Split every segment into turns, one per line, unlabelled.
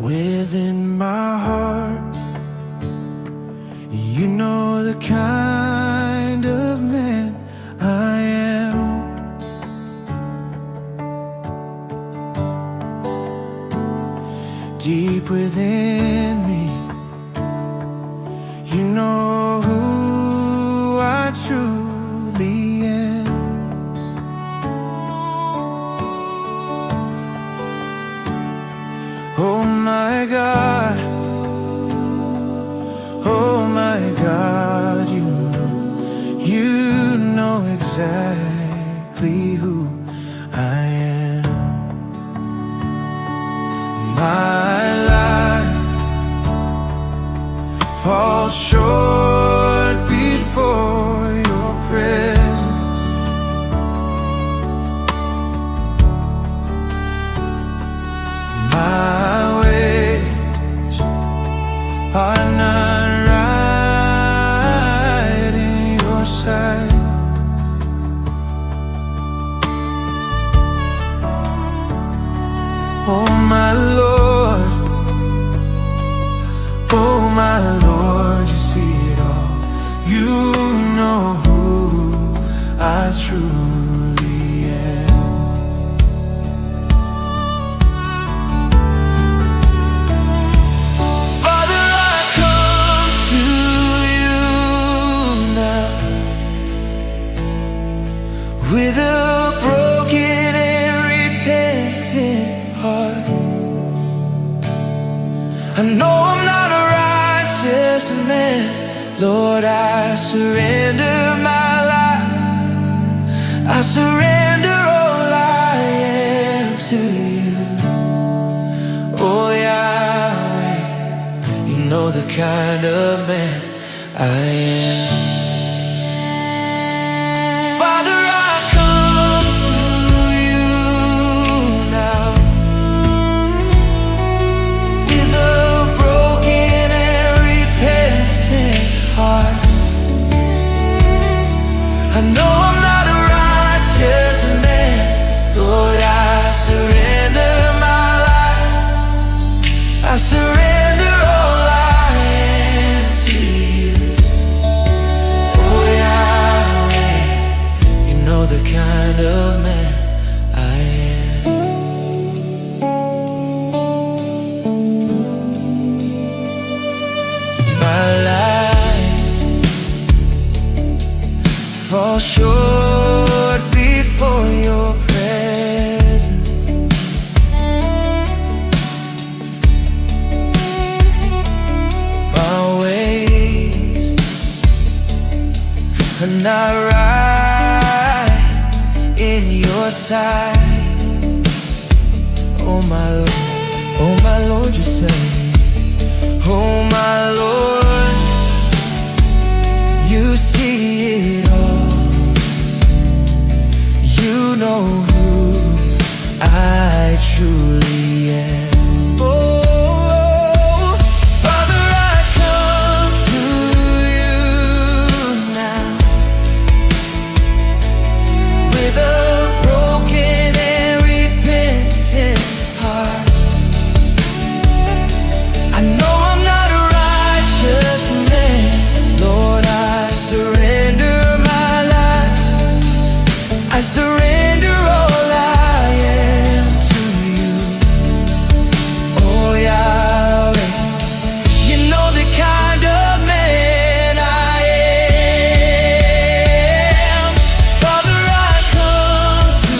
within my heart. You know the kind of man I am. Deep within me, you know who I truly am. Oh my God, oh my God, you know exactly who I am. My life falls short before your presence. My ways are not right in your sight. Oh my Lord, oh my Lord, you see it all. You know who I truly am. Father, I come to you now with a broken and repentant heart. I know I'm not a righteous man, Lord, I surrender my life. I surrender all I am to you. Oh Yahweh, you know the kind of man I am. Father, I come to you now with a broken and repentant heart. I know I'm not a righteous man, Lord, I surrender my life. I surrender all I am to you. Oh Yahweh, you know the kind of man I am. My life falls short before your presence. My ways are not right in your sight. Oh my Lord, you say, oh my Lord, you see it all. You know who I truly am. Oh, Father, I come to you now with a broken and repentant heart. I know I'm not a righteous man, Lord, I surrender my life. I surrender all I am to you. Oh Yahweh, you know the kind of man I am. Father, I come to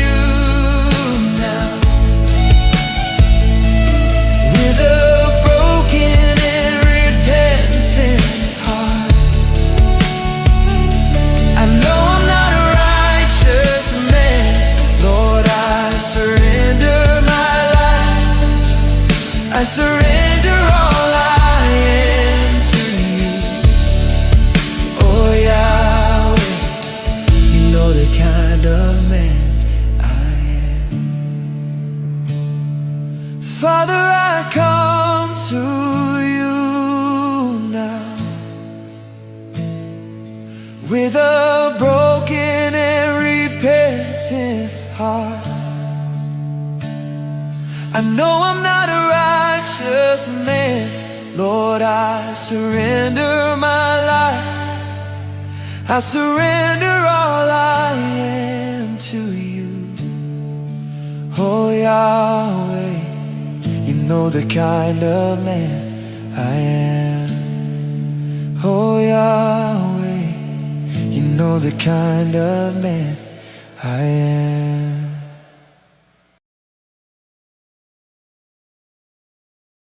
you now with a broken and repentant heart. I know I'm not a righteous man, Lord, I surrender my life. I surrender all I am to you. Oh Yahweh, you know the kind of man I am. Father, I come to you now with a broken and repentant heart. I know I'm not a righteous man. Lord, I surrender my life. I surrender all I am to you. Oh Yahweh, you know the kind of man I am. Oh Yahweh, you know the kind of man I am.